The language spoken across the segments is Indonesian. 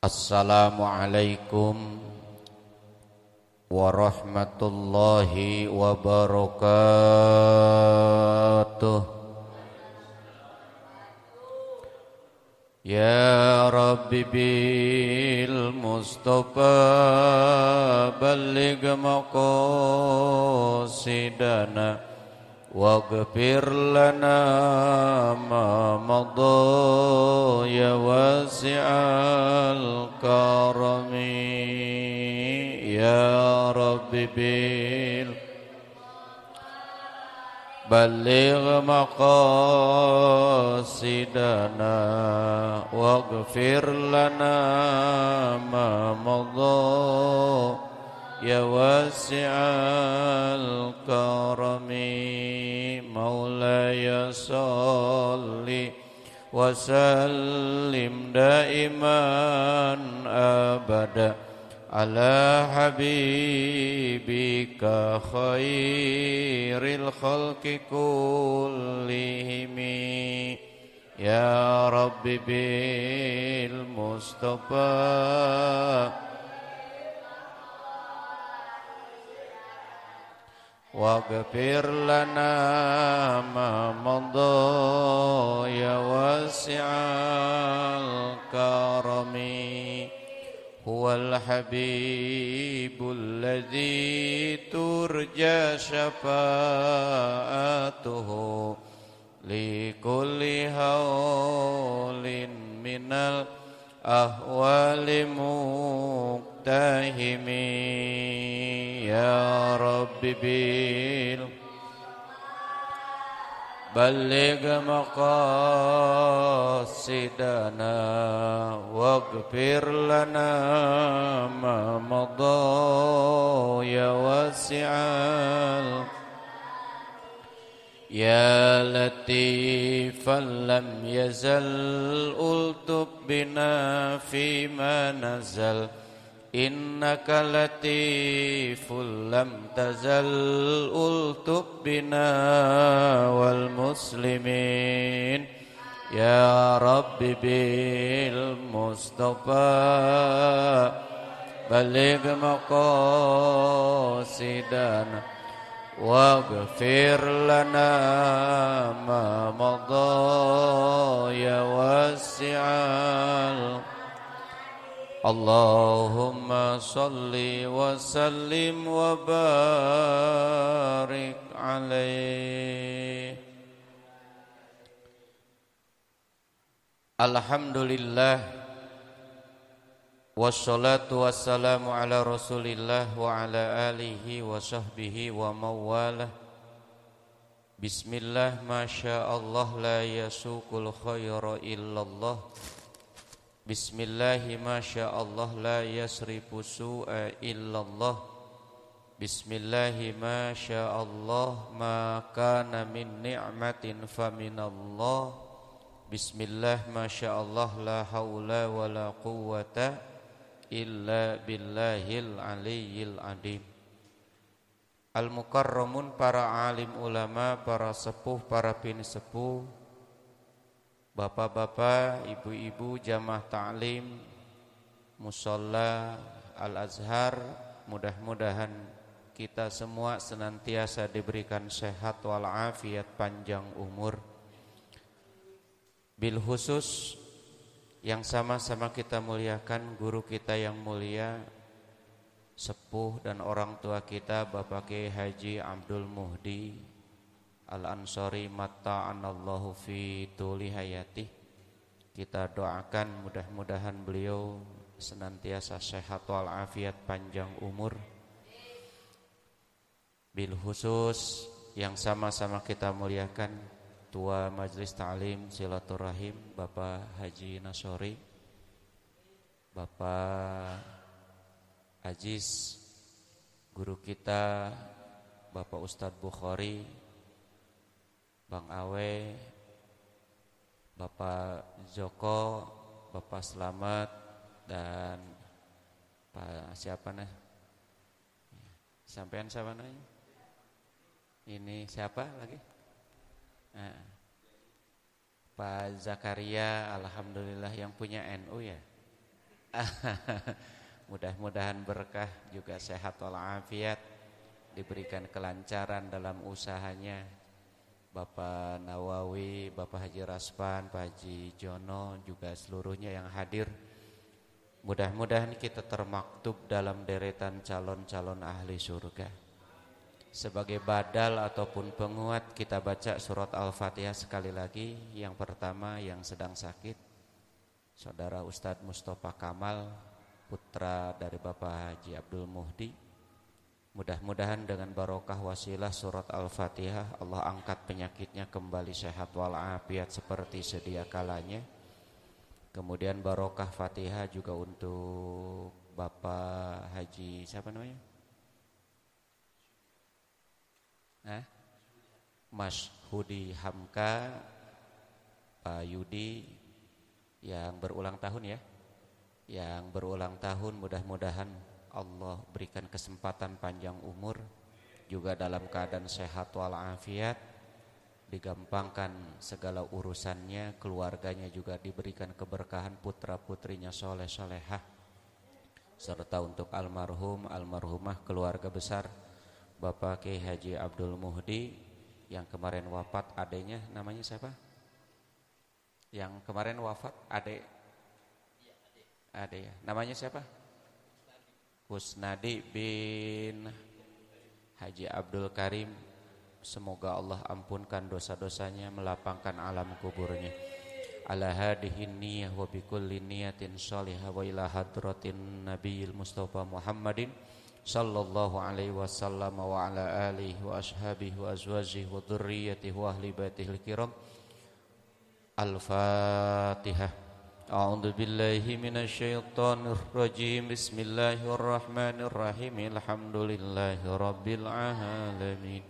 Assalamualaikum warahmatullahi wabarakatuh. Ya Rabbi bil Mustafa balligh maqasidana waghfir lana ma madha ya wasi'al karami. Ya Rabbi bil balligh maqasidana waghfir lana ma madha ya wasi'al karami. Maulaya salli wa sallim daiman abada ala habibika khairil khalqi kullihim. Ya Rabbi bil Mustafa waghfir lana ma madha ya wasi'al karami. Huwal habibul ladzi turja syafa'atuhu li kulli haulin minal ahwali muqtahimi. Ya Rabbi bil balligh maqasidana waghfir lana ma madha ya wasi'al. Ya latifan lam yazal ultub bina fima nazal innaka latiful lam tazal ultub bina wal muslimin. Ya Rabbi bil Mustafa balligh maqasidana waghfir lana ma madha ya wasi'al. Allahumma salli wa sallim wa barik alaih. Alhamdulillah wassalatu wassalamu ala rasulillah wa ala alihi wa sahbihi wa mawalah. Bismillah masyaallah la yasukul khaira illallah. Bismillahi masyaallah la yasrifu su'a illallah. Bismillahi masyaallah ma kana min ni'matin faminallah. Bismillah masyaallah la haula wa la quwwata illa billahil aliyyil adim. Al-mukarramun, para alim ulama, para sepuh, para pinisepuh, bapak-bapak, ibu-ibu, jamaah ta'lim Musholla Al-Azhar, mudah-mudahan kita semua senantiasa diberikan sehat walafiat, panjang umur. Bil khusus yang sama-sama kita muliakan guru kita yang mulia, sepuh dan orang tua kita, Bapak Kiai Haji Abdul Muhdi Al-Ansori matta'anallahu fi tuli hayati. Kita doakan mudah-mudahan beliau senantiasa sehat walafiat, panjang umur. Bil khusus yang sama-sama kita muliakan Tua Majelis Ta'lim Silaturahim Bapak Haji Nasori, Bapak Aziz, guru kita Bapak Ustadz Bukhari, Bang Awe, Bapak Joko, Bapak Slamet, dan Pak siapa nih? Sampean siapa nih? Ini siapa lagi? Pak Zakaria, alhamdulillah yang punya NU ya. Mudah-mudahan berkah, juga sehat walafiat, diberikan kelancaran dalam usahanya. Bapak Nawawi, Bapak Haji Raspan, Pak Haji Jono, juga seluruhnya yang hadir. Mudah-mudahan kita termaktub dalam deretan calon-calon ahli surga. Sebagai badal ataupun penguat, kita baca surat Al-Fatihah sekali lagi. Yang pertama yang sedang sakit, Saudara Ustadz Mustafa Kamal, putra dari Bapak Haji Abdul Muhdi. Mudah-mudahan dengan barokah wasilah surat Al-Fatihah, Allah angkat penyakitnya kembali sehat walafiat seperti sedia kalanya. Kemudian barokah Fatihah juga untuk Bapak Haji siapa namanya? Mas Hudi Hamka, Pak Yudi yang berulang tahun ya. Yang berulang tahun, mudah-mudahan Allah berikan kesempatan panjang umur, juga dalam keadaan sehat walafiat, digampangkan segala urusannya, keluarganya juga diberikan keberkahan, putra-putrinya soleh-solehah, serta untuk almarhumah keluarga besar Bapak Kiai Haji Abdul Muhdi yang kemarin wafat. Adenya namanya siapa? Yang kemarin wafat ade ya. Namanya siapa? Kusnadi bin Haji Abdul Karim. Semoga Allah ampunkan dosa-dosanya, melapangkan alam kuburnya. Ala hadihin niyah wa bikulli niyatin shalihah wa ila hadratin nabiyil Mustafa Muhammadin sallallahu alaihi wasallam wa ala alihi wa ashabihi wa azwajihi wa dhurriyyatihi wa ahli baitihil kiram. Al-Fatihah. A'udzu billahi minasyaitonir rajim. Bismillahirrahmanirrahim. Alhamdulillahi rabbil alamin.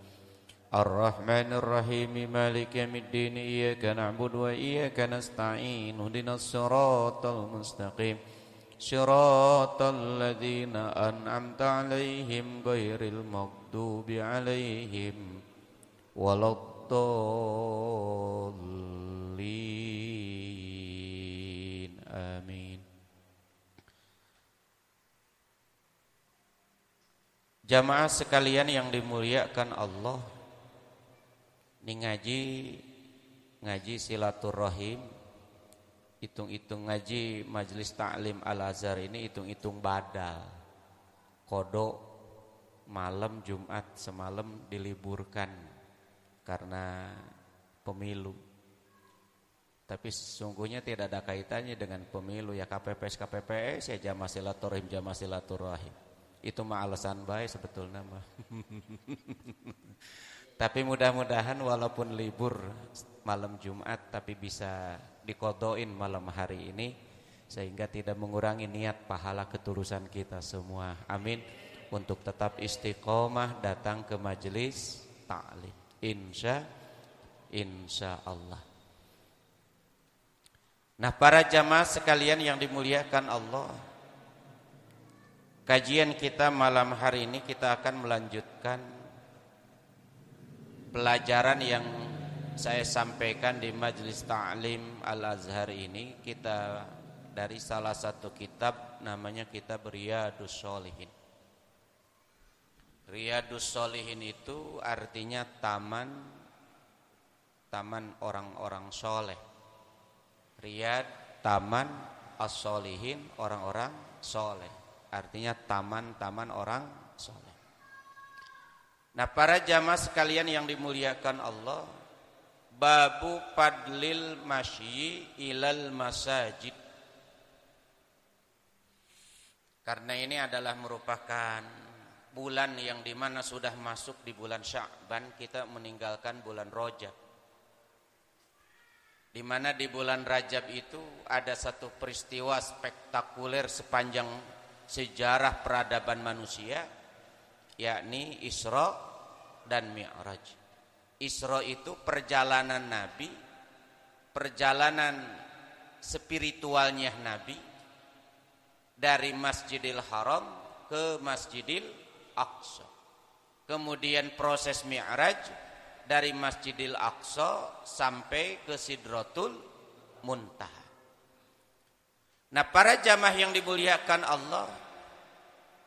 Ar-Rahmanir Rahim. Maliki yaumiddin. Iyyaka na'budu wa iyyaka nasta'in. Ihdinas siratal mustaqim. Shiratal ladzina an'amta 'alaihim ghairil maghdubi 'alaihim waladdallin. Amin. Jamaah sekalian yang dimuliakan Allah, ini ngaji silaturahim, hitung-hitung ngaji Majelis Ta'lim Al-Azhar ini hitung-hitung badal. Kodok malam Jumat semalam diliburkan karena pemilu. Tapi sesungguhnya tidak ada kaitannya dengan pemilu ya. KPPS ya, jamaah silaturahim. Itu mah alasan baik sebetulnya mah. Tapi mudah-mudahan walaupun libur malam Jumat tapi bisa dikodoin malam hari ini, sehingga tidak mengurangi niat pahala ketulusan kita semua. Amin. Untuk tetap istiqomah datang ke majelis ta'lim. Insya Allah. Nah, para jamaah sekalian yang dimuliakan Allah, kajian kita malam hari ini kita akan melanjutkan pelajaran yang saya sampaikan di Majelis Ta'lim Al-Azhar ini. Kita dari salah satu kitab, namanya kitab Riyadus Shalihin. Riyadus Shalihin itu artinya taman orang-orang soleh. Riyad, taman, as-sholihin, orang-orang soleh. Artinya taman-taman orang soleh. Nah, para jamaah sekalian yang dimuliakan Allah, babu padlil masyi ilal masajid. Karena ini adalah merupakan bulan yang dimana sudah masuk di bulan Sya'ban, kita meninggalkan bulan Rajab. Di mana di bulan Rajab itu ada satu peristiwa spektakuler sepanjang sejarah peradaban manusia, yakni Isra dan Mi'raj. Isra itu perjalanan Nabi, perjalanan spiritualnya Nabi dari Masjidil Haram ke Masjidil Aqsa. Kemudian proses Mi'raj dari Masjidil Aqsa sampai ke Sidratul Muntaha. Nah, para jamaah yang dimuliakan Allah,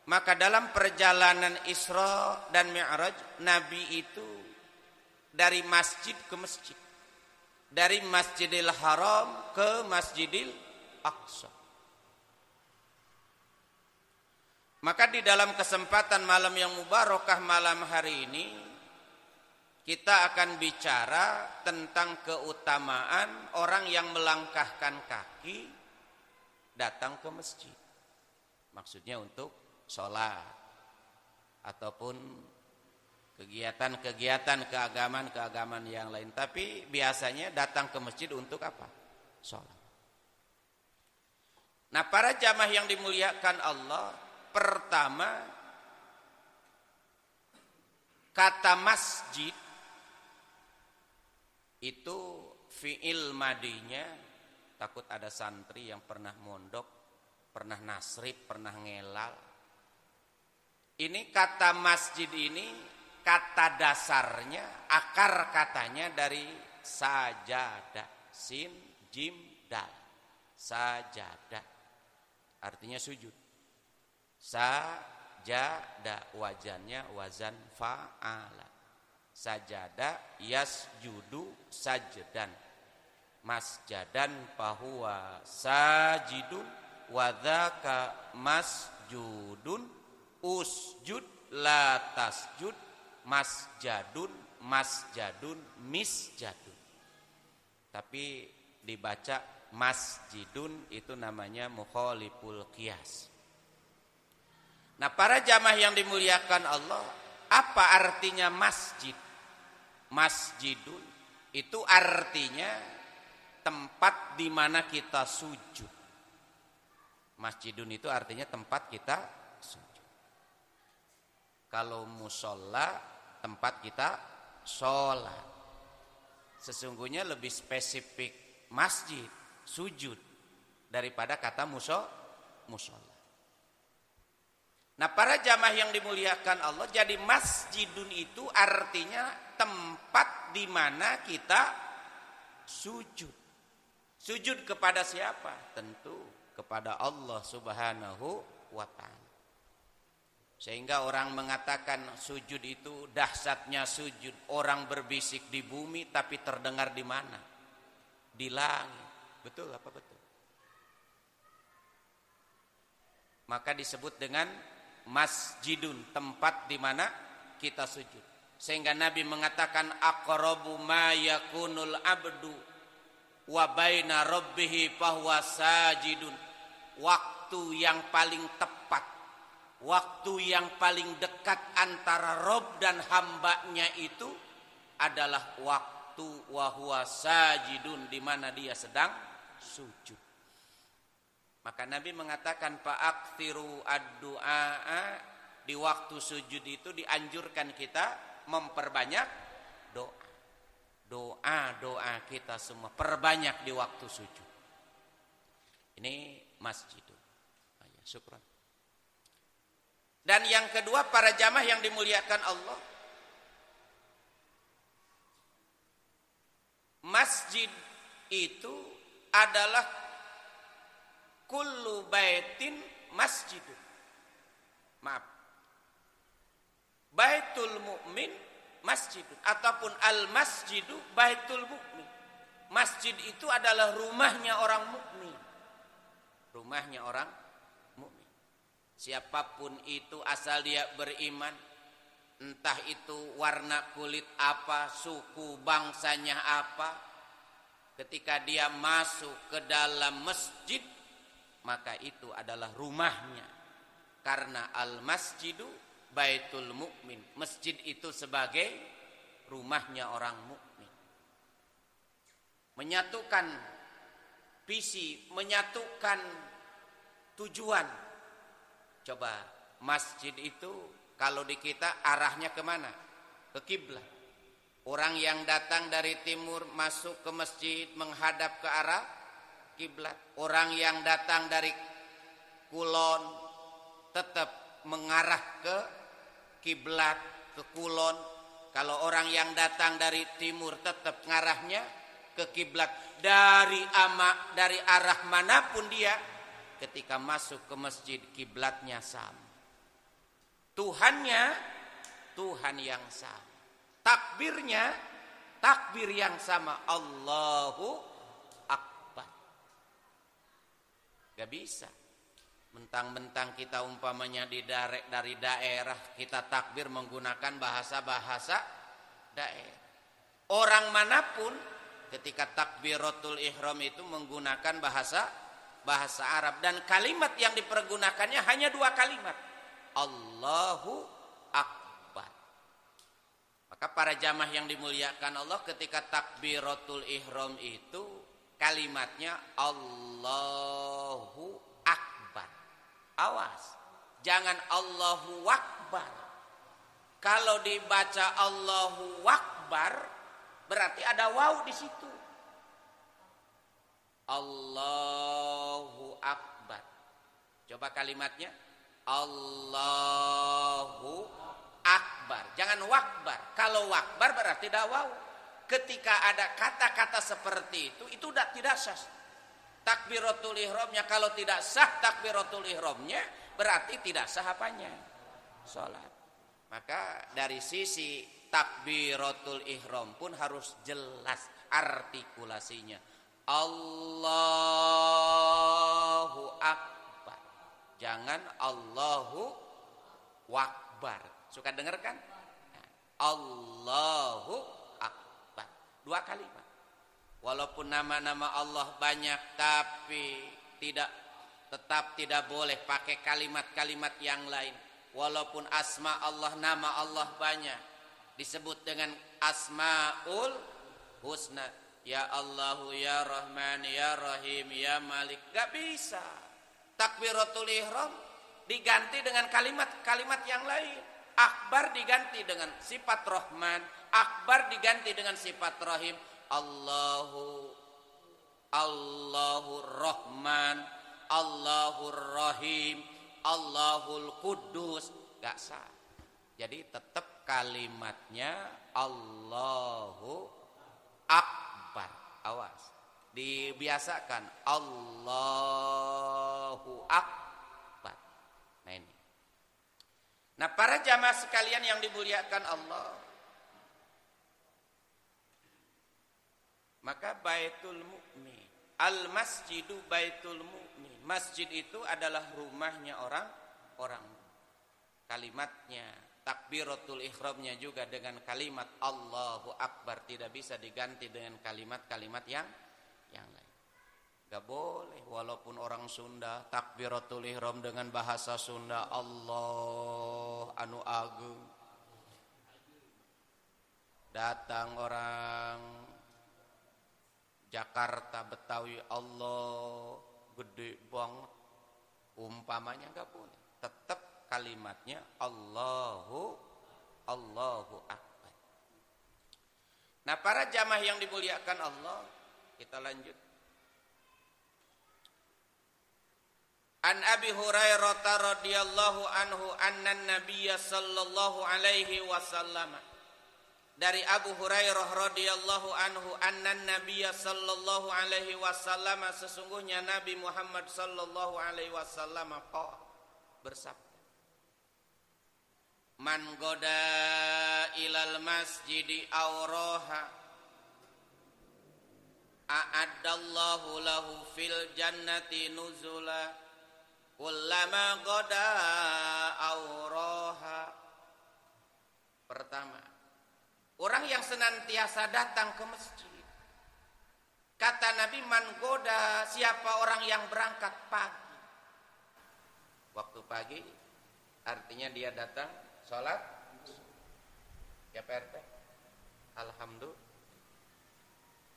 maka dalam perjalanan Isra dan Mi'raj, Nabi itu dari masjid ke masjid, dari Masjidil Haram ke Masjidil Aqsa. Maka di dalam kesempatan malam yang mubarakah malam hari ini, kita akan bicara tentang keutamaan orang yang melangkahkan kaki datang ke masjid. Maksudnya untuk sholat ataupun kegiatan-kegiatan keagamaan yang lain. Tapi biasanya datang ke masjid untuk apa? Sholat. Nah, para jamaah yang dimuliakan Allah, pertama, kata masjid itu fi'il madinya, takut ada santri yang pernah mondok, pernah nasrib, pernah ngelal. Ini kata masjid ini, kata dasarnya, akar katanya dari sajadah, sin, jim, dal. Sajadah, artinya sujud. Sajadah, wazannya wazan fa'ala. Sajada yasjudu sajdan, masjadan fahuwa sajidun, wadhaka masjudun, usjud la tasjud, masjadun masjadun misjadun. Tapi dibaca masjidun, itu namanya mukhaliful qiyas. Nah, para jamaah yang dimuliakan Allah, apa artinya masjid? Masjidun itu artinya tempat di mana kita sujud. Masjidun itu artinya tempat kita sujud. Kalau musola, tempat kita sholat. Sesungguhnya lebih spesifik masjid, sujud, daripada kata musola. Nah, para jamaah yang dimuliakan Allah, jadi masjidun itu artinya tempat di mana kita sujud. Sujud kepada siapa? Tentu kepada Allah Subhanahu wa ta'ala. Sehingga orang mengatakan sujud itu dahsyatnya sujud. Orang berbisik di bumi tapi terdengar di mana? Di langit. Betul apa betul? Maka disebut dengan masjidun, tempat di mana kita sujud. Sehingga Nabi mengatakan aqrabu ma yakunul abdu wa baina rabbih fahuwa sajidun. Waktu yang paling tepat, waktu yang paling dekat antara Rabb dan hambanya itu adalah waktu wa huwa sajidun, di mana dia sedang sujud. Maka Nabi mengatakan fa'aktsiru ad-du'a, di waktu sujud itu dianjurkan kita memperbanyak doa. Doa kita semua perbanyak di waktu sujud. Ini masjid. Ya, syukran. Dan yang kedua, para jamaah yang dimuliakan Allah, masjid itu adalah kullu baitin masjidun. Maaf. Baitul mu'min masjidun, ataupun al-masjidu baitul mu'min. Masjid itu adalah rumahnya orang mukmin. Rumahnya orang mukmin. Siapapun itu asal dia beriman, entah itu warna kulit apa, suku bangsanya apa, ketika dia masuk ke dalam masjid, maka itu adalah rumahnya. Karena al-masjidu baitul mukmin. Masjid itu sebagai rumahnya orang mukmin. Menyatukan visi, menyatukan tujuan. Coba, masjid itu kalau di kita arahnya kemana? Ke kiblat. Orang yang datang dari timur masuk ke masjid menghadap ke arah kiblat. Orang yang datang dari kulon tetap mengarah ke kiblat, ke kulon. Kalau orang yang datang dari timur tetap ngarahnya ke kiblat. Dari arah manapun dia, ketika masuk ke masjid kiblatnya sama. Tuhannya Tuhan yang sama. Takbirnya takbir yang sama. Allahu Akbar. Gak bisa. Mentang-mentang kita umpamanya dari daerah, kita takbir menggunakan bahasa-bahasa daerah. Orang manapun ketika takbiratul ihram itu menggunakan bahasa Arab. Dan kalimat yang dipergunakannya hanya 2 kalimat. Allahu Akbar. Maka para jamaah yang dimuliakan Allah, ketika takbiratul ihram itu kalimatnya Allahu Akbar. Awas, jangan Allahu Akbar. Kalau dibaca Allahu Akbar berarti ada waw di situ. Allahu Akbar. Coba kalimatnya Allahu Akbar. Jangan wakbar. Kalau wakbar berarti ada waw. Ketika ada kata-kata seperti itu tidak sah. Takbiratul ihramnya kalau tidak sah takbiratul ihramnya berarti tidak sah apanya? Salat. Maka dari sisi takbiratul ihram pun harus jelas artikulasinya. Allahu Akbar. Jangan Allahu Wakbar. Suka dengar kan? Allahu Akbar. 2 kalimat. Walaupun nama-nama Allah banyak, tapi tetap tidak boleh pakai kalimat-kalimat yang lain. Walaupun asma Allah, nama Allah banyak, disebut dengan Asmaul Husna. Ya Allahu, Ya Rahman, Ya Rahim, Ya Malik. Gak bisa. Takbiratul ihram diganti dengan kalimat-kalimat yang lain. Akbar diganti dengan sifat Rahman, Akbar diganti dengan sifat Rahim. Allahur Rahman, Allahur Rahim, Allahul Quddus. Gak sah. Jadi tetap kalimatnya Allahu Akbar. Awas, dibiasakan Allahu Akbar. Nah ini. Nah para jamaah sekalian yang dimuliakan Allah, maka baitul mu'min, al masjidu baitul mu'min. Masjid itu adalah rumahnya orang. Kalimatnya, takbiratul ihramnya juga dengan kalimat Allahu Akbar, tidak bisa diganti dengan kalimat-kalimat yang lain. Gak boleh, walaupun orang Sunda takbiratul ihram dengan bahasa Sunda Allah anu agung. Datang orang Jakarta Betawi Allah gede banget, umpamanya gak boleh. Tetap kalimatnya Allahu Akbar. Nah para jamaah yang dimuliakan Allah, kita lanjut. An Abi Hurairah radhiyallahu anhu anna Nabiyya sallallahu alaihi wasallam. Dari Abu Hurairah radhiyallahu anhu anna Nabiyya sallallahu alaihi wasallam, sesungguhnya Nabi Muhammad sallallahu alaihi wasallam bersabda, man goda ilal masjidi awroha a'addallahu lahu fil jannati nuzula kullama goda awroha. Pertama, orang yang senantiasa datang ke masjid. Kata Nabi, man goda, siapa orang yang berangkat pagi. Waktu pagi artinya dia datang sholat. Ya Pak RT, alhamdulillah.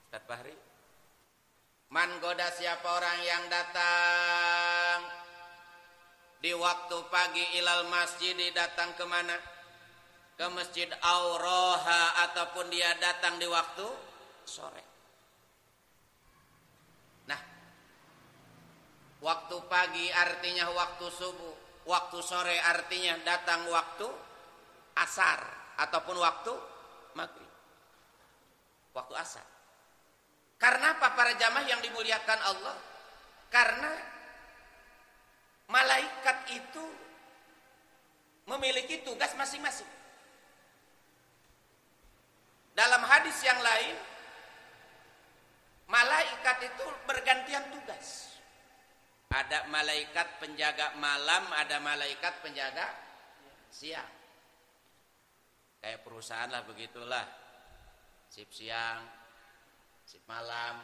Ustaz Bahri, man goda, siapa orang yang datang di waktu pagi ilal masjid, datang ke mana? Ke masjid awroha, ataupun dia datang di waktu sore. Nah, waktu pagi artinya waktu subuh, waktu sore artinya datang waktu asar ataupun waktu maghrib, waktu asar. Karena apa para jamaah yang dimuliakan Allah? Karena memiliki tugas masing-masing. Dalam hadis yang lain, malaikat itu bergantian tugas. Ada malaikat penjaga malam, ada malaikat penjaga siang. Kayak perusahaan lah begitulah. Sip siang, sip malam,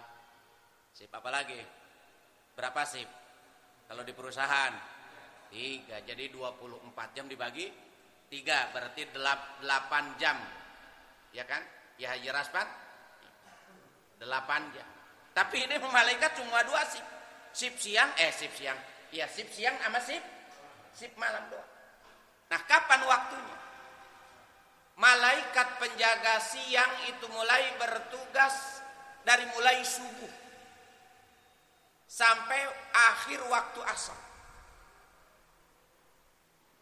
sip apa lagi? Berapa sip? Kalau di perusahaan 3, jadi 24 jam dibagi 3, berarti 8 jam. Ya kan? Ya Haji Raspan 8 jam. Tapi ini malaikat cuma 2 sip. Sip siang. Iya, sip siang sama sip malam doang. Nah, kapan waktunya? Malaikat penjaga siang itu mulai bertugas dari mulai subuh sampai akhir waktu asar.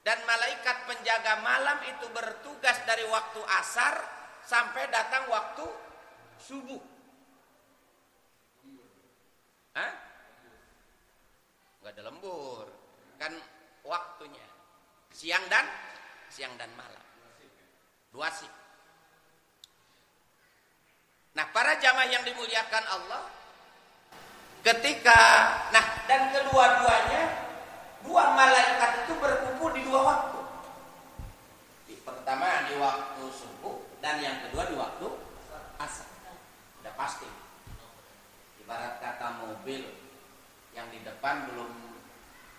Dan malaikat penjaga malam itu bertugas dari waktu asar sampai datang waktu subuh. Hah? Enggak ada lembur. Kan waktunya siang dan malam. 2 sip. Nah, para jamaah yang dimuliakan Allah, dan kedua-duanya, 2 malaikat itu berkumpul di 2 waktu. Pertama di waktu subuh dan yang kedua di waktu asar. Udah pasti. Ibarat kata mobil yang di depan belum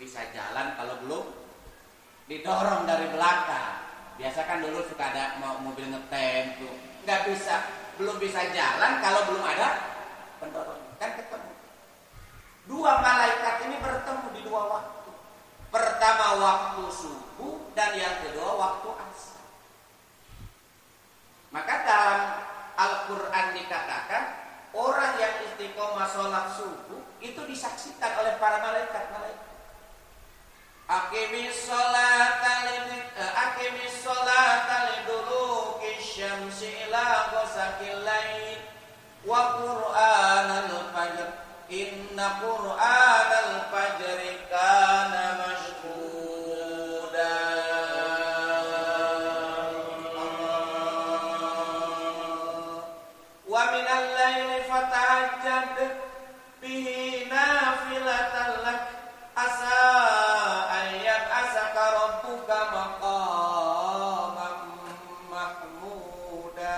bisa jalan kalau belum didorong dari belakang. Biasa kan dulu suka ada mobil ngetem tuh, belum bisa jalan kalau belum ada pendorong. Kan ketemu. 2 malaikat ini bertemu di 2 waktu. Pertama waktu subuh dan yang kedua waktu asar. Maka dalam Al-Quran dikatakan orang yang istiqomah sholat subuh itu disaksikan oleh para malaikat-malaikat. Aqimis sholata liduluki syamsi ila ghasaqil lail wa qur'anal fajr inna qur'anal fajri kana mashhuda. Wa minal laili fatahajjad bihi nafilatan lak asa ayat asaka rabbuka maqaman mahmuda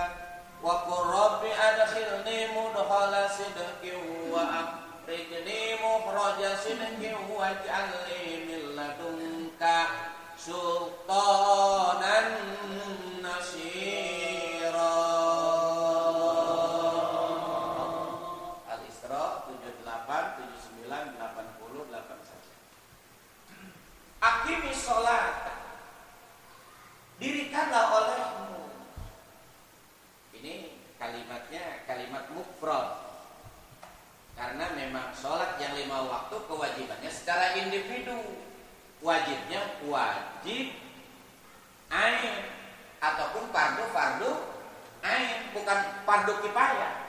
wa qur rabbi adkhilni mudkhala sidqin wa akhrijni mukhraja sidqin waj'alni min ladunka sultanan nasira. Al-Isra 78, 79, 80, 81. Aqimis sholat, dirikanlah olehmu. Ini kalimatnya kalimat mufrad, karena memang sholat yang 5 waktu kewajibannya secara individu. Wajibnya wajib ain ataupun fardu ain, bukan fardu kifayah.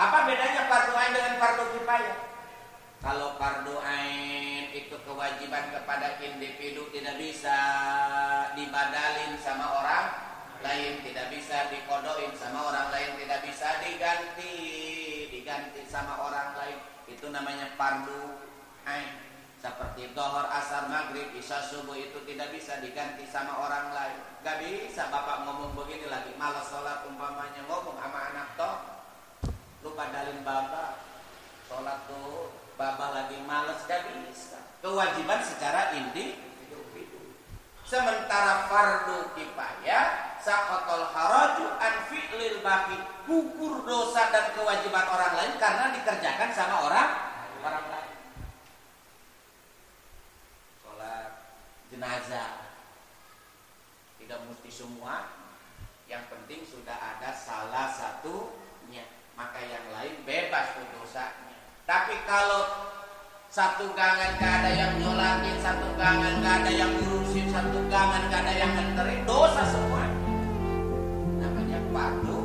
Apa bedanya fardu ain dengan fardu kifayah? Kalau fardu ain itu kewajiban kepada individu, tidak bisa dibadalin sama orang lain, tidak bisa dikodoin sama orang lain, tidak bisa diganti sama orang lain. Itu namanya fardu ain. Seperti dhuhur, asar, maghrib, isya, subuh itu tidak bisa diganti sama orang lain. Gak bisa bapak ngomong begini lagi, malas sholat umpamanya, ngomong sama anak toh, lupa dalin bapak, sholat tuh babah lagi males, gak bisa. Kewajiban secara individu. Sementara fardu kifayah saqatul haraju an fi'lil baqi, gugur dosa dan kewajiban orang lain karena dikerjakan sama orang lain. Sholat jenazah tidak mesti semua, yang penting sudah ada salah satunya, maka yang lain bebas tuh dosanya. Tapi kalau satu gangan gak ada yang nyolatin, satu gangan gak ada yang ngurusin, satu gangan gak ada yang nganterin, dosa semua. Namanya fardu.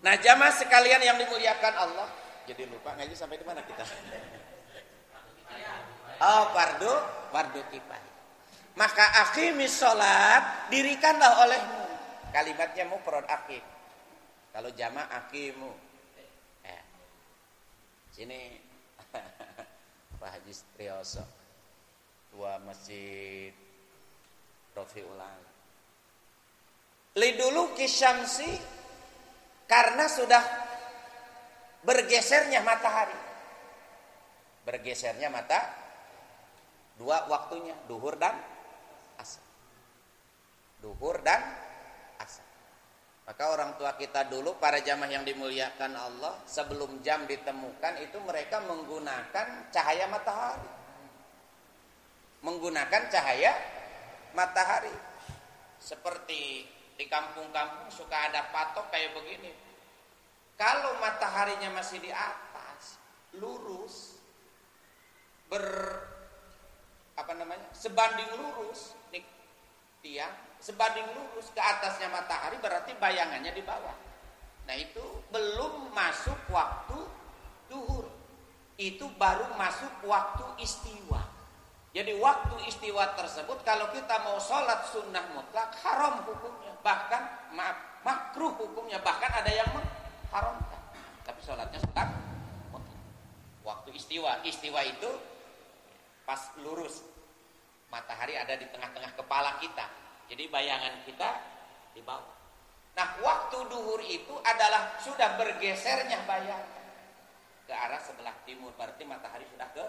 Nah, jamaah sekalian yang dimuliakan Allah, jadi lupa ngaji sampai di mana kita? Oh, fardu kifayah. Maka aqimis sholat, dirikanlah olehmu. Kalimatnya mufrad aqim. Kalau jamaah aqimu. Sini Pak Haji Trioso, tua Masjid Rafiul Alam. Liduluki syamsi, karena sudah bergesernya matahari. Bergesernya dua waktunya, duhur dan asar. Duhur dan asar. Maka orang tua kita dulu, para jamaah yang dimuliakan Allah, sebelum jam ditemukan itu mereka menggunakan cahaya matahari. Menggunakan cahaya matahari. Seperti di kampung-kampung suka ada patok kayak begini. Kalau mataharinya masih di atas, lurus, sebanding lurus nih, tiang sebanding lurus ke atasnya matahari, berarti bayangannya di bawah. Nah, itu belum masuk waktu duhur. Itu baru masuk waktu istiwa. Jadi waktu istiwa tersebut kalau kita mau sholat sunnah mutlak, haram hukumnya, bahkan makruh hukumnya, bahkan ada yang mengharamkan. Tapi sholatnya sunnah mutlak. Waktu istiwa itu pas lurus, matahari ada di tengah-tengah kepala kita, jadi bayangan kita di bawah. Nah, waktu duhur itu adalah sudah bergesernya bayangan ke arah sebelah timur, berarti matahari sudah ke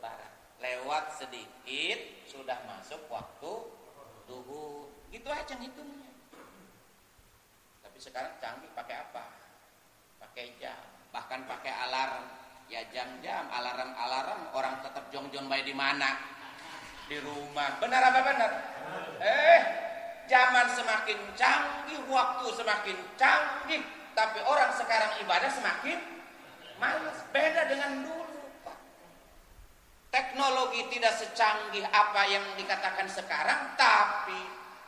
barat. Lewat sedikit sudah masuk waktu duhur. Gitu aja ngitungnya. Tapi sekarang canggih, pakai apa? Pakai jam, bahkan pakai alarm. Ya jam-jam, alarm orang tetap jong-jong baik di mana? Di rumah. Benar apa benar? Zaman semakin canggih, waktu semakin canggih, tapi orang sekarang ibadah semakin malas. Beda dengan dulu. Teknologi tidak secanggih apa yang dikatakan sekarang, tapi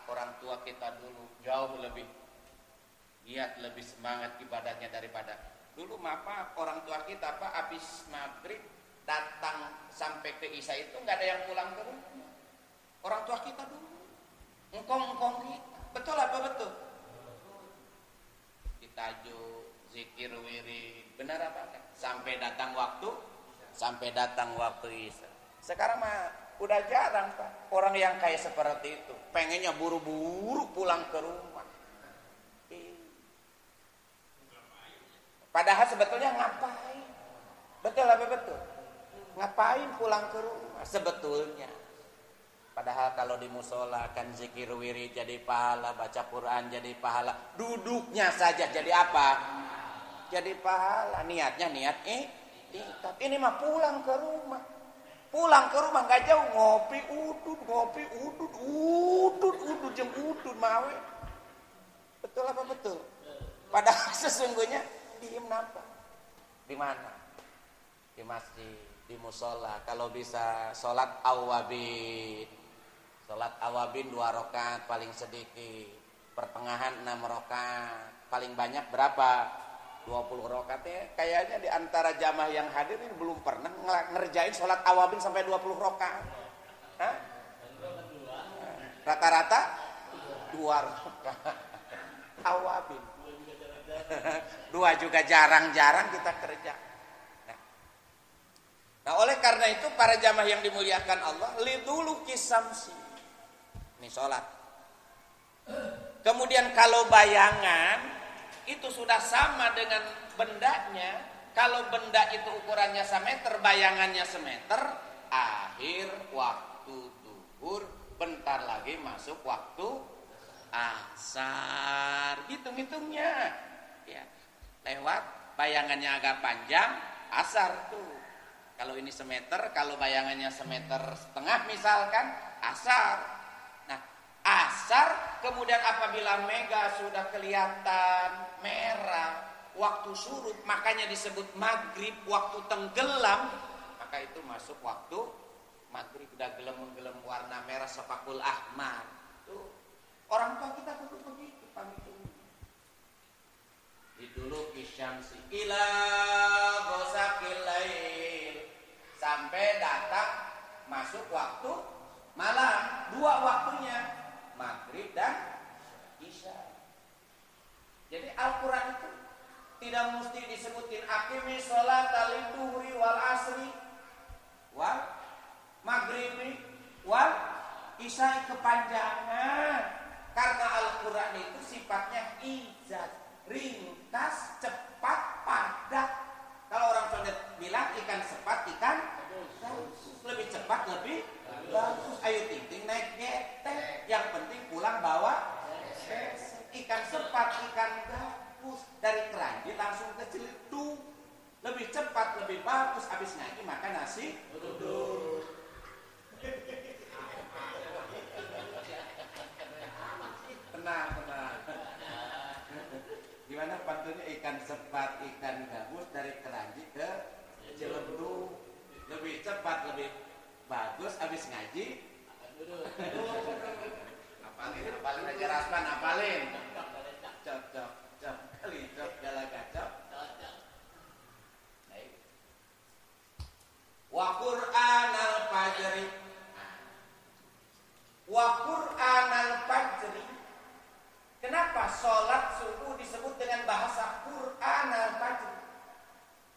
orang tua kita dulu jauh lebih giat, lebih semangat ibadahnya daripada dulu. Maaf, orang tua kita habis maghrib datang sampai ke isya itu nggak ada yang pulang ke rumah. Orang tua kita dulu engkong kita, betul apa betul? Ditajuk zikir wirid, benar apa enggak? Sampai datang waktu isya. Sekarang mah udah jarang, Pak. Orang yang kayak seperti itu pengennya buru-buru pulang ke rumah. Padahal sebetulnya ngapain? Betul apa betul? Ngapain pulang ke rumah sebetulnya? Padahal kalau di musola kan zikir wirid jadi pahala, baca Quran jadi pahala, duduknya saja jadi apa? Jadi pahala. Niatnya niat tapi ini mah pulang ke rumah nggak jauh, ngopi udut jeng udut mawe. Betul apa betul? Padahal sesungguhnya diem napa? Di mana? Di masjid, di musola. Kalau bisa sholat awabin 2 rakaat paling sedikit, pertengahan 6 rakaat, paling banyak berapa? 20 rakaat ya. Kayaknya di antara jamaah yang hadir ini belum pernah ngerjain sholat awabin sampai 20 rakaat. Hah? Rata-rata 2 rakaat awabin. 2 juga jarang-jarang kita kerja. Nah, oleh karena itu para jamaah yang dimuliakan Allah, lidulu kisamsi. Ini sholat. Kemudian kalau bayangan itu sudah sama dengan bendanya. Kalau benda itu ukurannya semeter, bayangannya semeter, akhir waktu duhur, bentar lagi masuk waktu asar. Hitung-hitungnya ya. Lewat bayangannya agak panjang, asar tuh. Kalau ini semeter, kalau bayangannya semeter setengah misalkan, asar. Asar, kemudian apabila mega sudah kelihatan merah, waktu surut, makanya disebut maghrib, waktu tenggelam, maka itu masuk waktu maghrib. Udah gelem warna merah safakul ahmar. Tuh, orang tua kita dulu begitu pamit. Itu syamsi ila ghasaqil lail, sampai datang masuk waktu malam. Dua waktunya, maghrib dan isya. Jadi Al-Quran itu tidak mesti disebutin aqimi sholata lidzuhri wal asri wal maghribi wal isya kepanjangan. Karena Al-Quran itu sifatnya ijaz, ringkas, cepat, padat. Kalau orang Condet bilang ikan sepat, ikan lebih cepat, lebih bagus. Ayo ting-ting naik getek, yang penting pulang bawa ikan sepat, ikan gabus dari keranji langsung ke celeduk, lebih cepat, lebih bagus. Habis ngaji makan nasi uduk. Tenang. Gimana pantunnya? Ikan sepat, ikan gabus dari keranji ke celeduk, lebih cepat, lebih bagus. Habis ngaji apalin aja Rasman, apalin cocok kelicok gala gacok. Wa Qur'anal fajri, wa Qur'anal fajri. Kenapa sholat subuh disebut dengan bahasa Qur'anal fajri?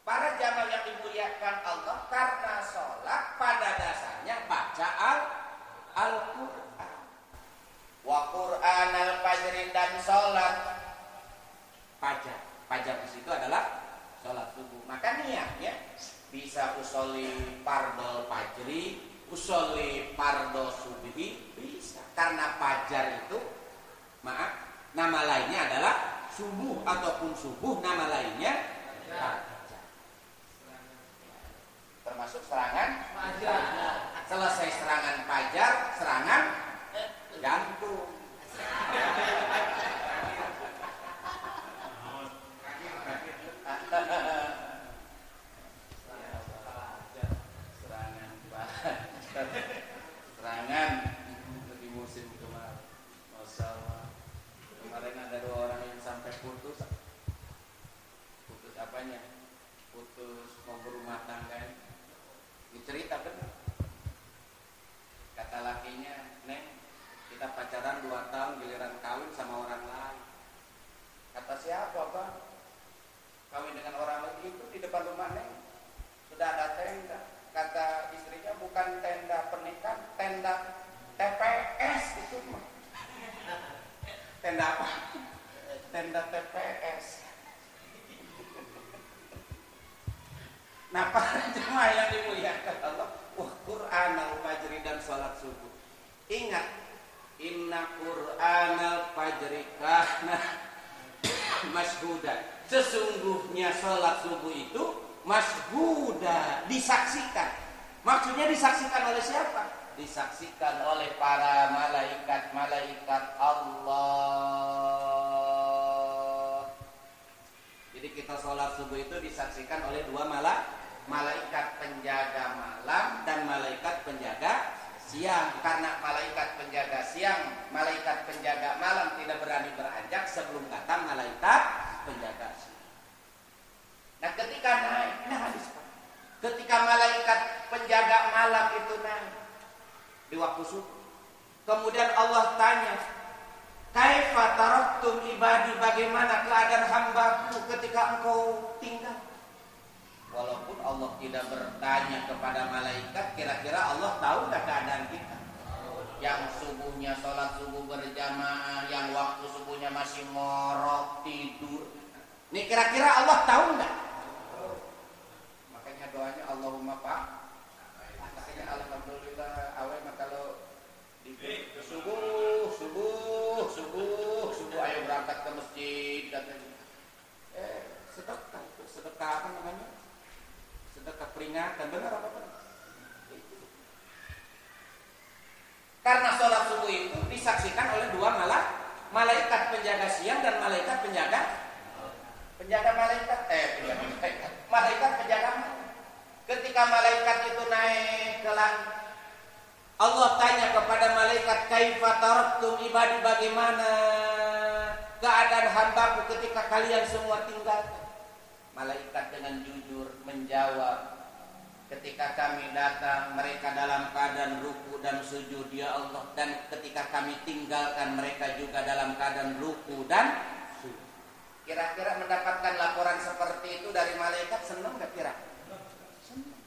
Para jamaah yang dimuliakan Allah, karena sholat pada dasarnya baca Al-Quran. Wa Qur'anal fajri, dan sholat fajar di situ adalah sholat subuh. Maka niatnya bisa usolli fardol fajri, usolli fardol subhi, bisa. Karena fajar itu, nama lainnya adalah subuh, ataupun subuh nama lainnya fajar. Termasuk serangan fajar. Selesai serangan fajar, serangan jantung. Serangan di musim kemarin. Masya Allah. Kemarin ada 2 orang yang sampai putus apanya? Putus mau berumah tangga. Ini cerita benar. Kata lakinya, "Neng, kita pacaran 2 tahun, giliran kawin sama orang lain." Kata siapa, Bang? Kawin dengan orang lain itu di depan rumah Neng sudah ada tenda. Kata istrinya, bukan tenda pernikahan, tenda TPS itu mah. Tenda apa? Tenda TPS. Nah, para jemaah yang dimuliakan Allah, wah, Qur'anal fajri dan sholat subuh. Ingat, inna Qur'anal fajri kana mashhuda. Sesungguhnya sholat subuh itu mashhuda, disaksikan. Maksudnya disaksikan oleh siapa? Disaksikan oleh para malaikat-malaikat Allah. Jadi kita sholat subuh itu disaksikan oleh 2 malaikat penjaga malam dan malaikat penjaga siang. Karena malaikat penjaga siang, malaikat penjaga malam tidak berani beranjak sebelum datang malaikat penjaga siang. Nah, ketika naik, ketika malaikat penjaga malam itu naik di waktu subuh, kemudian Allah tanya, kaifa taraktum ibadi, bagaimana keadaan hambaku ketika engkau tinggal? Walaupun Allah tidak bertanya kepada malaikat, kira-kira Allah tahu enggak keadaan kita? Yang subuhnya sholat subuh berjamaah, yang waktu subuhnya masih ngorok tidur. Ini kira-kira Allah tahu enggak? Makanya doanya Allahumma pak. Makanya alhamdulillah awal kalau di subuh ayo berangkat ke masjid katanya. Sedekah apa namanya? Sedekah peringatan, benar apa benar? Karena sholat subuh itu disaksikan oleh 2 malaikat penjaga siang dan malaikat malaikat penjaga malam. Ketika malaikat itu naik ke langit, Allah tanya kepada malaikat, kaifa taraktum ibadi, bagaimana keadaan hambaku ketika kalian semua tinggalkan? Malaikat dengan jujur menjawab, ketika kami datang mereka dalam keadaan ruku dan sujud ya Allah, dan ketika kami tinggalkan mereka juga dalam keadaan ruku dan sujud. Kira-kira mendapatkan laporan seperti itu dari malaikat senang gak kira? Senang.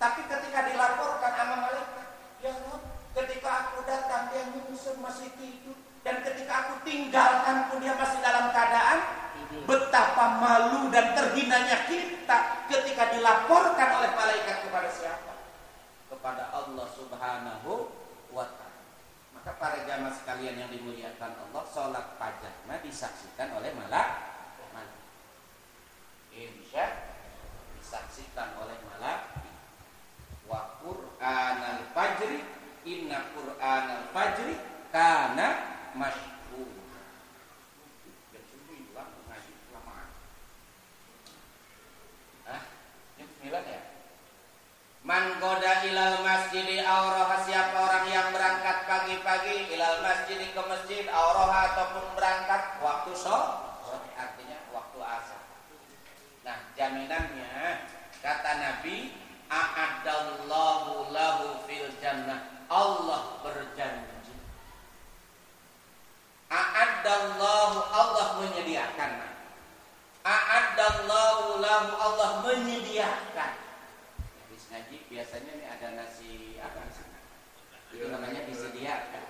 Tapi ketika dilaporkan sama malaikat, ya Allah, ketika aku datang dia masih tidur, dan ketika aku tinggalkan pun dia masih dalam keadaan. Betapa malu dan terhinanya kita ketika dilaporkan oleh malaikat kepada siapa? Kepada Allah Subhanahu wa ta'ala. Maka para jamaah sekalian yang dimuliakan Allah, sholat fajarnya disaksikan oleh malaikat. Insya disaksikan oleh malaikat. Wa Qur'anal fajri, inna Qur'anal fajri kana masyhur. Man goda ilal masjidi auraha, siapa orang yang berangkat pagi-pagi ilal masjidi ke masjid auraha ataupun berangkat waktu sore, artinya waktu asar. Nah, jaminannya kata Nabi, a'adallahu lahu fil jannah, Allah berjanji. A'adallahu, Allah menyediakan. A'adallahu lahu, Allah menyediakan. Ngaji biasanya ini ada nasi apa sih? Itu namanya disediakan.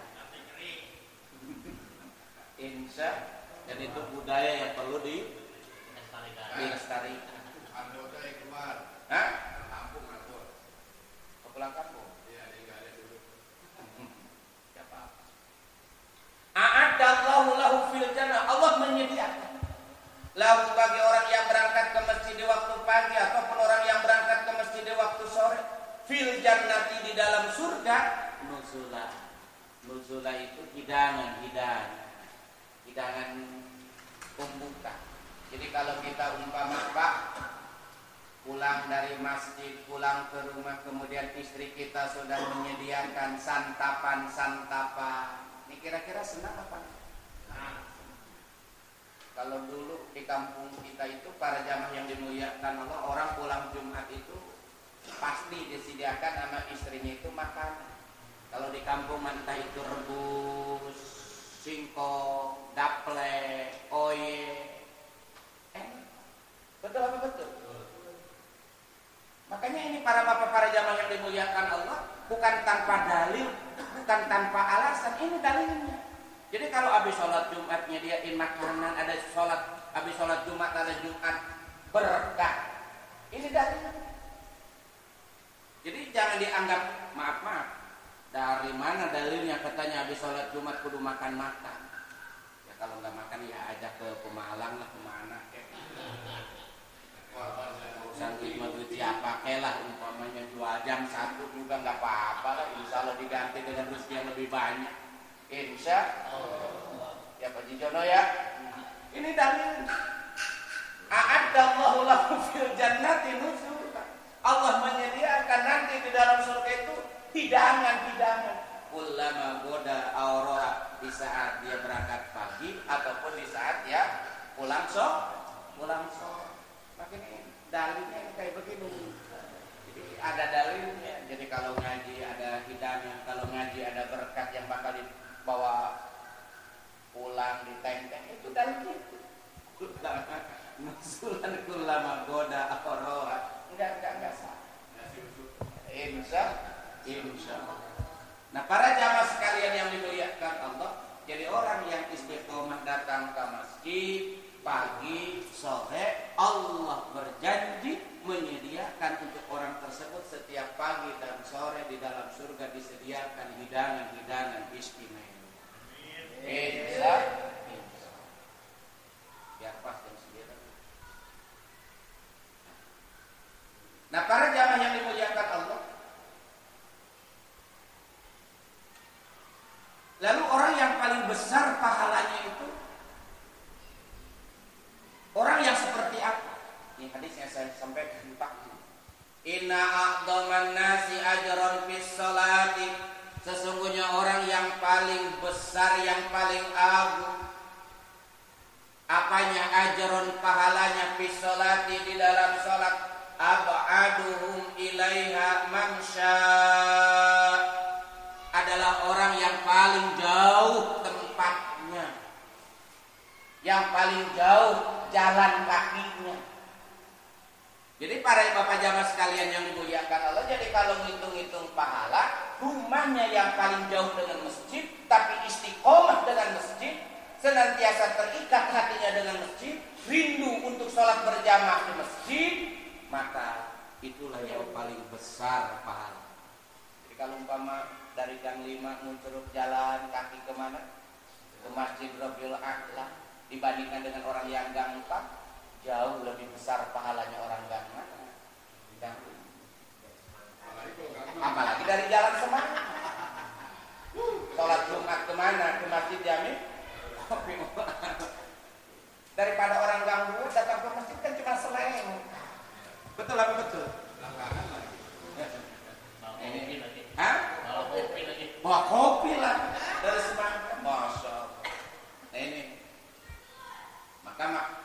Insya, dan itu budaya yang perlu dilestarikan. Anggota yang keluar. Hah? Kampung atau? Pulang kampung. Iya, dia ada dulu. Siapa? A'adallahu lahu fil jannah, Allah menyediakan. Lahu bagi orang yang berangkat ke masjid di waktu pagi ataupun orang yang berangkat ke masjid di waktu sore, fil jannati, di dalam surga, nuzula. Nuzula itu hidangan pembuka. Jadi kalau kita umpama Pak pulang dari masjid, pulang ke rumah, kemudian istri kita sudah menyediakan santapan. Ini kira-kira senang apa? Kalau dulu di kampung kita itu para jamaah yang dimuliakan Allah, orang pulang Jumat itu pasti disediakan sama istrinya itu makanan. Kalau di kampung entah itu rebus, singkong, gaplek, oye, betul apa betul? Makanya ini para bapak, para jamaah yang dimuliakan Allah, bukan tanpa dalil, bukan tanpa alasan, ini dalilnya. Jadi kalau habis sholat Jumat nyediain makanan, ada habis sholat Jumat ada Jumat berkah. Ini dalilnya. Jadi jangan dianggap maaf. Dari mana dalilnya katanya habis sholat Jumat kudu makan. Ya kalau nggak makan ya ajak ke Pemalang lah, kemana? Urusan duit siapa kelah, umpamanya 2 jam 1 juga nggak apa-apa lah. Insya Allah diganti dengan rezeki yang lebih banyak. Insya Allah. Ya Pak Jijono ya. Ini dalil. A'adallahu lahu fil jannati nuzula. Allah menyediakan nanti di dalam surga itu hidangan. Kullama goda aurora, di saat dia berangkat pagi ataupun di saat dia pulang sore. Makanya dalilnya kayak begini. Jadi ada dalilnya. Jadi kalau ngaji ada hidangan, kalau ngaji ada berkat yang bakal dibawa pulang di tenteng, itu dalilnya. Nusulan kullama goda aurora. Enggak salah. Insya Allah. Nah, para jamaah sekalian yang dimuliakan Allah, jadi orang yang istiqomah datang ke masjid pagi, sore, Allah berjanji menyediakan untuk orang tersebut setiap pagi dan sore di dalam surga disediakan hidangan istimewa. Insya Allah. Biar pas jam 9. Nah, para jamaah yang dimuliakan Allah, lalu orang yang paling besar pahalanya itu orang yang seperti apa? Ini hadis yang saya sampaikan Pak. Inna a'dhaman nasi ajran fis salati, sesungguhnya orang yang paling besar, yang paling agung apanya, ajron pahalanya fis sholati di dalam sholat, ab'aduhum ilaiha mamsya, adalah orang yang paling jauh tempatnya, yang paling jauh jalan kakinya. Jadi para bapak jamaah sekalian yang dimuliakan Allah, jadi kalau ngitung-ngitung pahala, rumahnya yang paling jauh dengan masjid, tapi istiqomah dengan masjid, senantiasa terikat hatinya dengan masjid, rindu untuk sholat berjamaah di masjid, maka itulah yang paling besar pahala. Jadi kalau umpama dari Gang 5 muncul jalan kaki kemana? Ke Masjid Rabiul A'la, dibandingkan dengan orang yang Gang 4, jauh lebih besar pahalanya orang Gang mana? Gang 5. Apalagi dari jalan Semarang. Sholat Jumat kemana? Ke Masjid Jami? Daripada orang Gang 2 datang ke masjid kan cuma seleng. Betul apa betul? Ini lagi. Hah? Bawa kopi lah dari Semarang. Masya Allah. Nah ini. Maka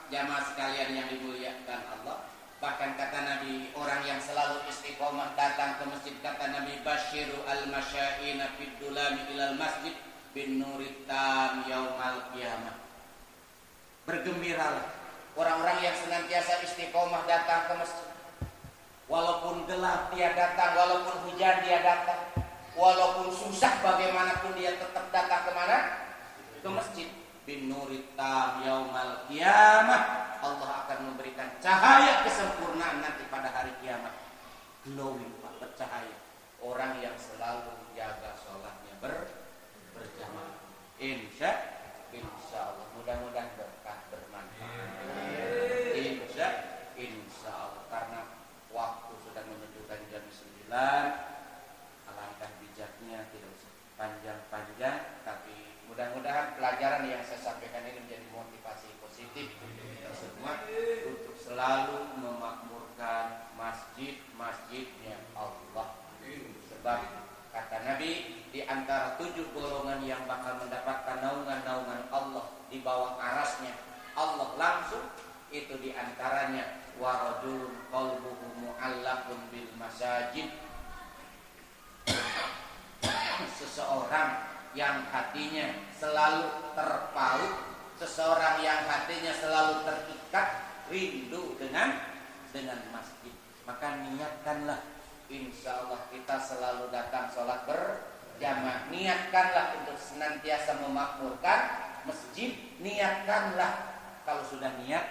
jamaah sekalian yang dimuliakan Allah, bahkan kata Nabi, orang yang selalu istiqomah datang ke masjid, kata Nabi, basyiru al-masyaina fid dulami ilal masjid bin nuritam yaumal qiyamah. Bergembiralah orang-orang yang senantiasa istiqomah datang ke masjid. Walaupun gelap dia datang, walaupun hujan dia datang, walaupun susah bagaimanapun dia tetap datang kemana? Ke masjid. Bin nuritam yaumal qiyamah, Allah akan memberikan cahaya kesempurnaan nanti pada hari kiamat. Glowing, Pak, bercahaya. Orang yang selalu jaga sholatnya berjamaah. Insya Allah, mudah-mudahan berkah bermanfaat. Insya Allah, karena waktu sudah menunjukkan jam 9. Alangkah bijaknya tidak usah panjang-panjang, tapi mudah-mudahan pelajaran yang saya sampaikan ini menjadi motivasi positif untuk kita semua untuk selalu memakmurkan masjid-masjidnya Allah. Sebab kata Nabi, di antara 7 golongan yang bakal mendapatkan naungan-naungan Allah di bawah arasnya Allah langsung, itu di antaranya warajulun qalbuhu mu'allaqun bil masajid, seseorang yang hatinya selalu terpaut, seseorang yang hatinya selalu terikat rindu dengan masjid. Maka niatkanlah, insya Allah kita selalu datang sholat berjamaah. Niatkanlah untuk senantiasa memakmurkan masjid. Niatkanlah, kalau sudah niat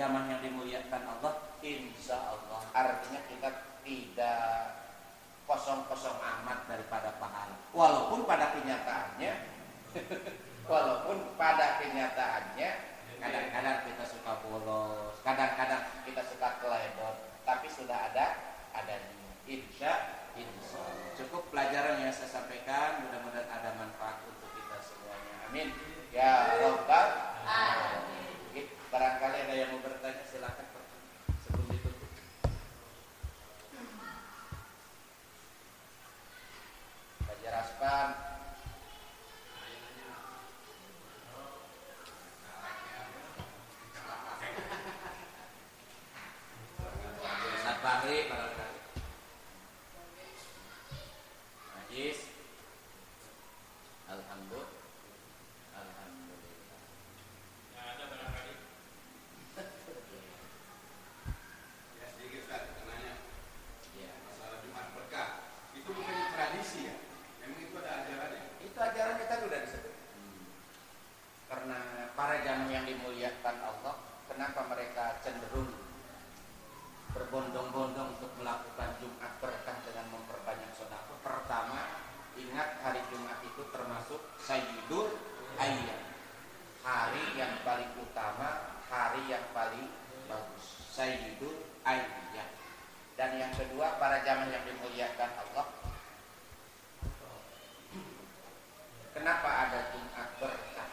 jamaah yang dimuliakan Allah, insya Allah artinya kita tidak kosong-kosong amat daripada pahala. Walaupun pada kenyataannya kadang-kadang kita suka bolos, kadang-kadang kita suka keledot, tapi sudah ada insya Allah. Cukup pelajaran yang saya sampaikan, mudah-mudahan ada manfaat untuk kita semuanya. Amin ya rabbal alamin. Barangkali ada yang mau bertanya, silakan sebelum ditutup. Haji Raspan. Ustaz Fahri barangkali. Najis. Alhamdulillah. Ya sedikit Ustaz, kenanya. Masalah Jumat berkah. Itu bukan tradisi ya? Memang itu ada ajarannya. Itu ajarannya tadi sudah disebut. Karena para jamaah yang dimuliakan Allah, kenapa mereka cenderung berbondong-bondong untuk melakukan Jumat berkah dengan memperbanyak sedekah? Pertama, ingat hari Jumat itu termasuk Sayyidul Ayyam, hari yang paling utama, hari yang paling bagus, Sayyidul Ayyam. Dan yang kedua, para jamaah yang dimuliakan Allah, kenapa ada Jumat berkah?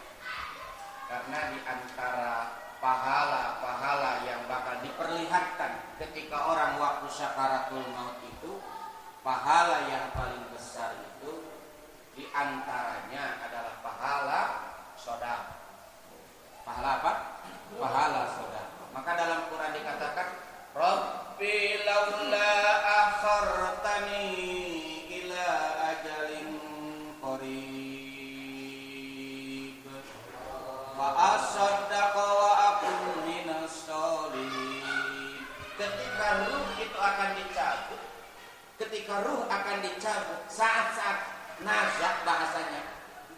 Karena di antara pahala-pahala yang bakal diperlihatkan ketika orang waktu syakaratul maut itu, pahala yang paling besar itu di antaranya adalah pahala sedekah. Pahala apa? Pahala sedekah. Maka dalam Quran dikatakan ketika ruh akan dicabut, saat-saat nazak bahasanya,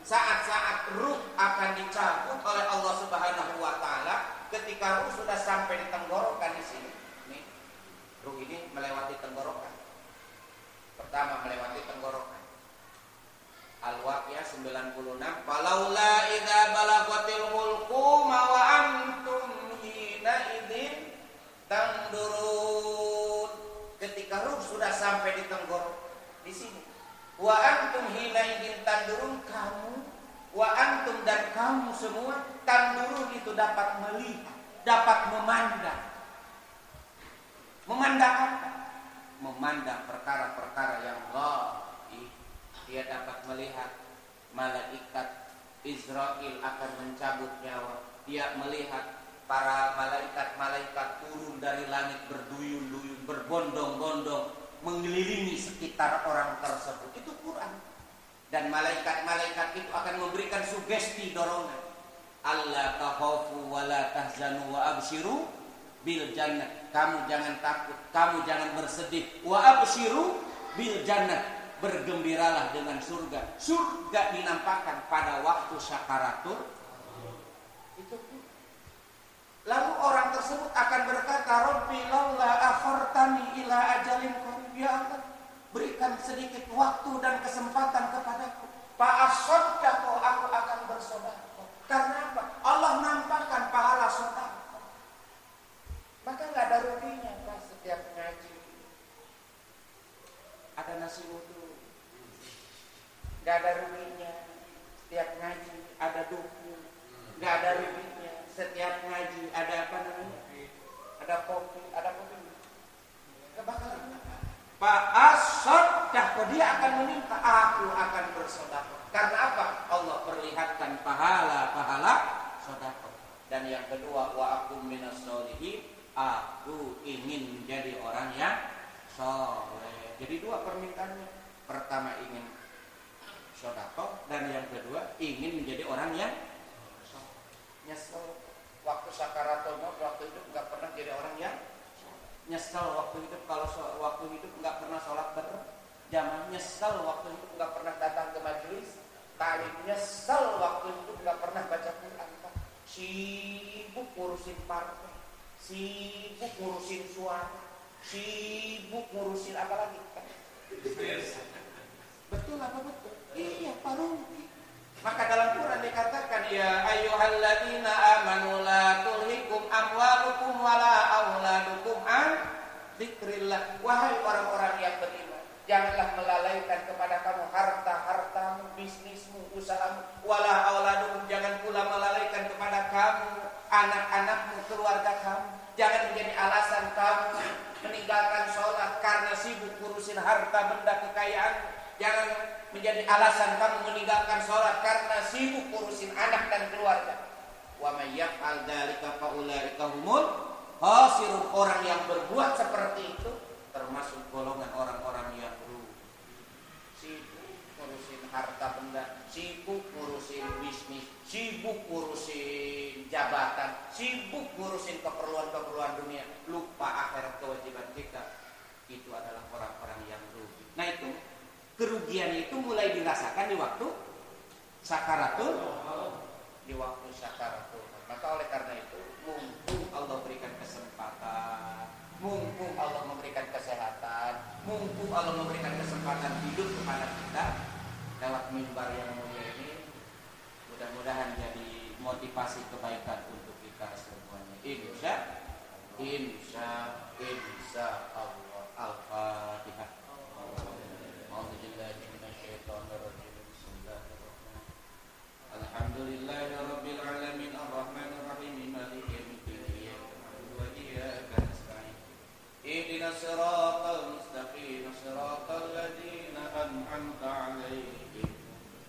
saat-saat ruh akan dicabut oleh Allah Subhanahu wa taala, ketika ruh sudah sampai di tenggorokan di sini. Nih, ruh ini melewati tenggorokan. Pertama melewati tenggorokan. Al-Waqiah 96, falaula idza balaghatil hulquma wa antum hina idzin tandurun. Ketika ruh sudah sampai di tenggorok di sini. Wa antum hina idzin tandurun, kamu wa antum dan kamu semua tandurun itu dapat melihat, dapat memandang. Memandang apa? Memandang perkara-perkara yang gaib. Dia dapat melihat malaikat Israel akan mencabut nyawa. Dia melihat para malaikat-malaikat turun dari langit berduyun-duyun, berbondong-bondong mengelilingi sekitar orang tersebut. Itu Quran. Dan malaikat-malaikat itu akan memberikan sugesti dorongan. Alla takhafu wa la tahzanu wa abshiru bil jannah. Kamu jangan takut, kamu jangan bersedih. Wa abshiru bil jannah. Bergembiralah dengan surga. Surga dinampakkan pada waktu syakaratul. Itu. Lalu orang tersebut akan berkata, Rabbi laula akhartani ila ajalin qarib, ya Allah, berikan sedikit waktu dan kesempatan kepadaku. Fa'asaddaqu, aku akan bersedekah. Karena apa? Allah nampakkan pahala sedekah. Maka enggak ada ruginya Pak setiap ngaji. Ada nasi uduk. Gak ada ruginya setiap ngaji ada duku. Gak ada ruginya setiap ngaji ada apa namanya? Ada kopi, gak bakal. Pak as-sadaqah, dia akan meminta, aku akan bersedekah. Karena apa? Allah perlihatkan pahala-pahala sedekah. Dan yang kedua, wa akum minas sholihin, aku ingin menjadi orang yang saleh. Jadi dua permintaannya. Pertama ingin sedekah, dan yang kedua ingin menjadi orang yang nyesel waktu sakaratul maut, waktu itu nggak pernah jadi orang yang nyesel waktu hidup. Kalau waktu hidup nggak pernah sholat berjamaah, nyesel waktu hidup nggak pernah datang ke majelis taklim, nyesel waktu hidup nggak pernah baca Quran. Sibuk ngurusin partai, sibuk ngurusin suara, sibuk ngurusin apa lagi? Betul apa betul? Iya, parugi. Maka dalam Quran dikatakan, ya ayyuhalladzina amanu la tulhikum amwalukum wala auladukum an dzikrillah. Wahai orang-orang yang beriman, janganlah melalaikan kepada kamu harta-hartamu, bisnismu, usahamu, wala auladukum, jangan pula melalaikan kepada kamu anak-anakmu, keluarga kamu. Jangan menjadi alasan kamu meninggalkan sholat karena sibuk ngurusin harta benda kekayaan. Jangan menjadi alasan kamu meninggalkan sholat karena sibuk urusin anak dan keluarga. Wa may yaf'al dzalika fa ulaika humul khasirun. Orang yang berbuat seperti itu termasuk golongan orang-orang yang rugi. Sibuk ngurusin harta benda, sibuk ngurusin bisnis, sibuk ngurusin jabatan, sibuk ngurusin keperluan-keperluan dunia, lupa akhirat kewajiban kita. Itu adalah orang-orang yang rugi. Nah, itu kerugian itu mulai dirasakan di waktu sakaratul, di waktu sakaratul. Maka oleh karena itu, mumpung Allah berikan kesempatan, mumpung Allah memberikan kesehatan, mumpung Allah memberikan kesempatan hidup kepada kita lewat mimbar yang mulia ini, mudah-mudahan jadi motivasi kebaikan untuk kita semuanya. Insya Allah. Al-Fatihah. Alhamdulillahi rabbil alamin arrahmanir rahim maliki yaumiddin iyyaka na'budu wa iyyaka nasta'in ihdinas siratal mustaqim siratal ladzina an'amta 'alaihim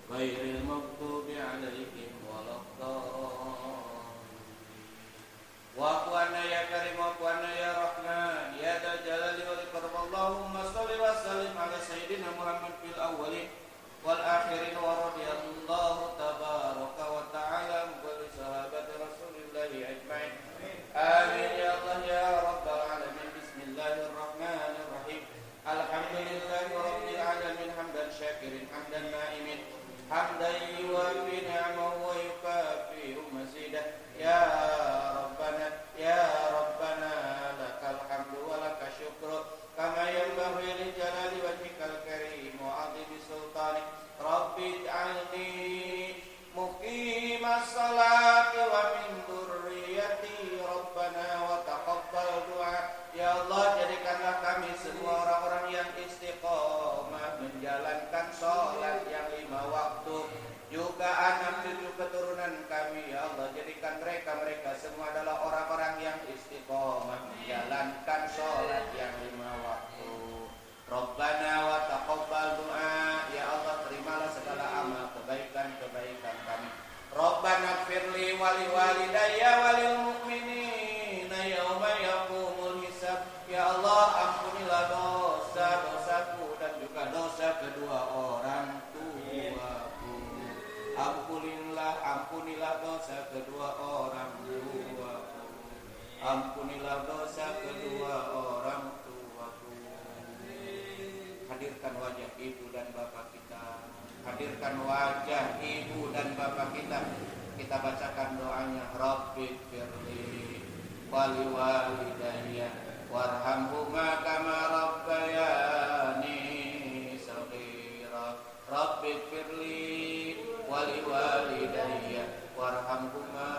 ghairil maghdubi 'alaihim waladdallin. Wa'fu 'anna ya karim wa'fu 'anna ya rahman ya dzal jalali wal ikram. Allahumma shalli wa sallim 'ala sayyidina Muhammad fil awwalin wal akhirin wa radiyallahu tabaraka wa ta'ala wa li sahabati rasulillahi ajma'in. Amin ya Allah ya rabbal alamin. Bismillahirrahmanirrahim. Alhamdulillahi semua adalah orang-orang yang istiqomah menjalankan sholat yang 5 waktu. Rabbana wa taqabbal du'a, ya Allah terimalah segala amal kebaikan-kebaikan kami. Rabbana firli wali walidayya walil mu'minina yauma yaqumul hisab, ya Allah ampunilah dosa-dosaku dan juga dosa kedua orang tuaku. Ampunilah dosa kedua orang tuaku. Ampunilah dosa kedua orang tuaku. Hadirkan wajah ibu dan bapak kita. Hadirkan wajah ibu dan bapak kita. Kita bacakan doanya. Rabbi firli wali walidayya warhamhuma kama rabbayani shaghira. Rabbi firli wali walidayya warhamhuma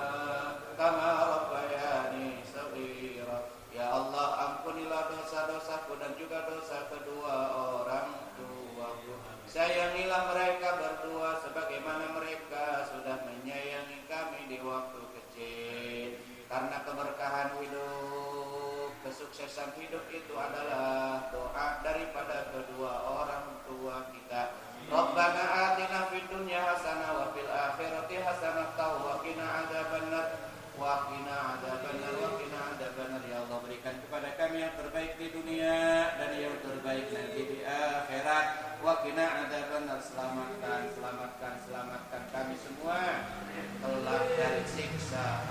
kama rabbayani shaghira. Ya Allah ampunilah dosa-dosaku dan juga dosa kedua orang tuaku. Sayangilah mereka berdua sebagaimana mereka sudah menyayangi kami di waktu kecil. Karena keberkahan hidup, kesuksesan hidup itu adalah doa daripada kedua orang tua kita. Rabbana atina fid dunya hasanah wa fil akhirati hasanah wa qina adzabannar wa qina adzabannar wa qina adzabannar. Ya Allah berikan kepada kami yang terbaik di dunia dan yang terbaik nanti di akhirat. Wa qina adzabannar. Selamatkan kami semua kelak dari siksa